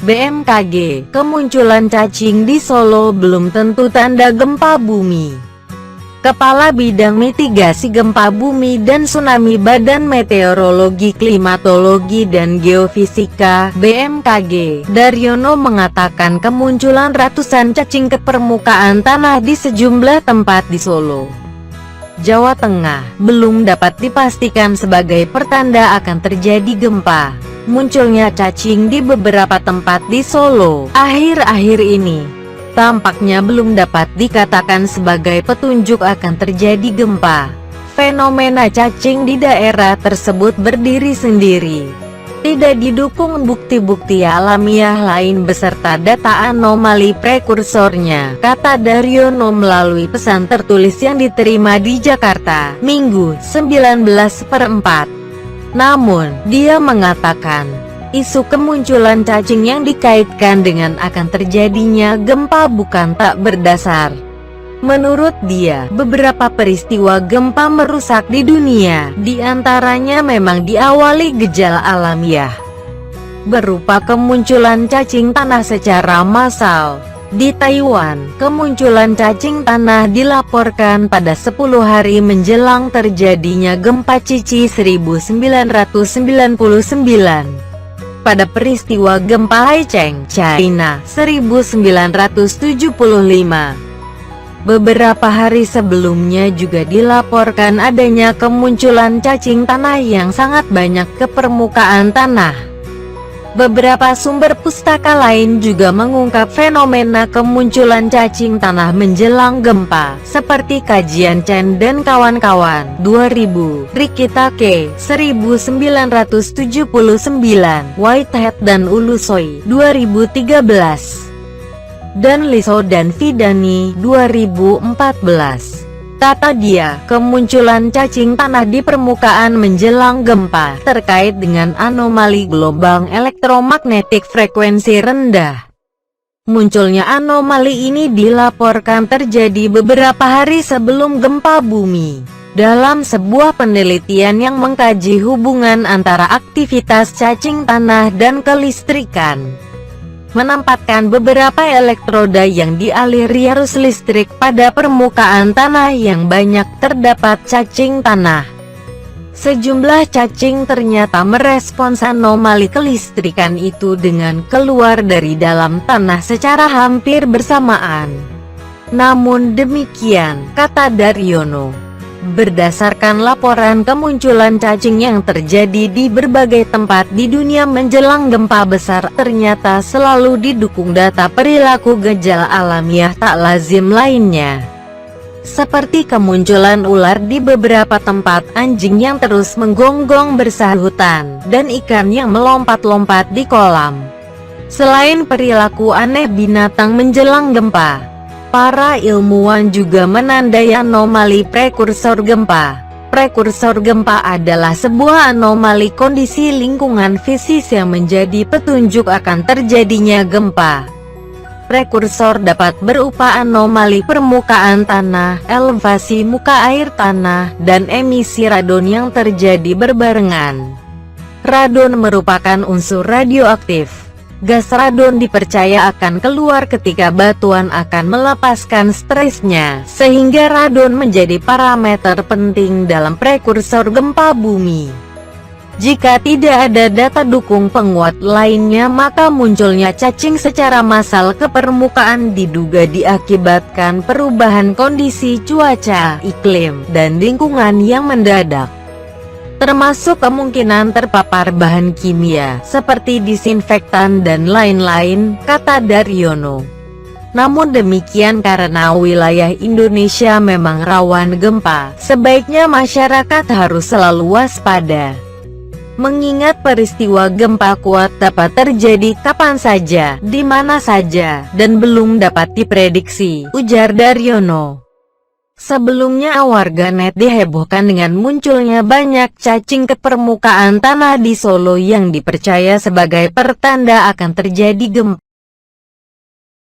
BMKG, kemunculan cacing di Solo belum tentu tanda gempa bumi. Kepala Bidang Mitigasi Gempa Bumi dan Tsunami Badan Meteorologi, Klimatologi dan Geofisika (BMKG), Daryono mengatakan kemunculan ratusan cacing ke permukaan tanah di sejumlah tempat di Solo, Jawa Tengah, belum dapat dipastikan sebagai pertanda akan terjadi gempa. Munculnya cacing di beberapa tempat di Solo akhir-akhir ini tampaknya belum dapat dikatakan sebagai petunjuk akan terjadi gempa. Fenomena cacing di daerah tersebut berdiri sendiri, tidak didukung bukti-bukti alamiah lain beserta data anomali prekursornya, kata Daryono melalui pesan tertulis yang diterima di Jakarta, Minggu, 19/4. Namun, dia mengatakan, isu kemunculan cacing yang dikaitkan dengan akan terjadinya gempa bukan tak berdasar. Menurut dia, beberapa peristiwa gempa merusak di dunia, di antaranya memang diawali gejala alamiah, berupa kemunculan cacing tanah secara massal. Di Taiwan, kemunculan cacing tanah dilaporkan pada 10 hari menjelang terjadinya gempa Cici 1999. Pada peristiwa gempa Haicheng, China, 1975. Beberapa hari sebelumnya juga dilaporkan adanya kemunculan cacing tanah yang sangat banyak ke permukaan tanah. Beberapa sumber pustaka lain juga mengungkap fenomena kemunculan cacing tanah menjelang gempa, seperti kajian Chen dan kawan-kawan 2000, Rikitake 1979, Whitehead dan Ulusoy 2013, dan Liso dan Vidani 2014. Kata dia, kemunculan cacing tanah di permukaan menjelang gempa terkait dengan anomali gelombang elektromagnetik frekuensi rendah. Munculnya anomali ini dilaporkan terjadi beberapa hari sebelum gempa bumi. Dalam sebuah penelitian yang mengkaji hubungan antara aktivitas cacing tanah dan kelistrikan, menempatkan beberapa elektroda yang dialiri arus listrik pada permukaan tanah yang banyak terdapat cacing tanah. Sejumlah cacing ternyata merespons anomali kelistrikan itu dengan keluar dari dalam tanah secara hampir bersamaan. Namun demikian, kata Daryono, berdasarkan laporan kemunculan cacing yang terjadi di berbagai tempat di dunia menjelang gempa besar, ternyata selalu didukung data perilaku gejala alamiah tak lazim lainnya. Seperti kemunculan ular di beberapa tempat, anjing yang terus menggonggong bersahutan, dan ikan yang melompat-lompat di kolam. Selain perilaku aneh binatang menjelang gempa, para ilmuwan juga menandai anomali prekursor gempa. Prekursor gempa adalah sebuah anomali kondisi lingkungan fisis yang menjadi petunjuk akan terjadinya gempa. Prekursor dapat berupa anomali permukaan tanah, elevasi muka air tanah, dan emisi radon yang terjadi berbarengan. Radon merupakan unsur radioaktif. Gas radon dipercaya akan keluar ketika batuan akan melepaskan stresnya, sehingga radon menjadi parameter penting dalam prekursor gempa bumi. Jika tidak ada data dukung penguat lainnya, maka munculnya cacing secara massal ke permukaan diduga diakibatkan perubahan kondisi cuaca, iklim, dan lingkungan yang mendadak, termasuk kemungkinan terpapar bahan kimia, seperti disinfektan dan lain-lain, kata Daryono. Namun demikian, karena wilayah Indonesia memang rawan gempa, sebaiknya masyarakat harus selalu waspada. Mengingat peristiwa gempa kuat dapat terjadi kapan saja, di mana saja, dan belum dapat diprediksi, ujar Daryono. Sebelumnya warganet dihebohkan dengan munculnya banyak cacing ke permukaan tanah di Solo yang dipercaya sebagai pertanda akan terjadi gempa.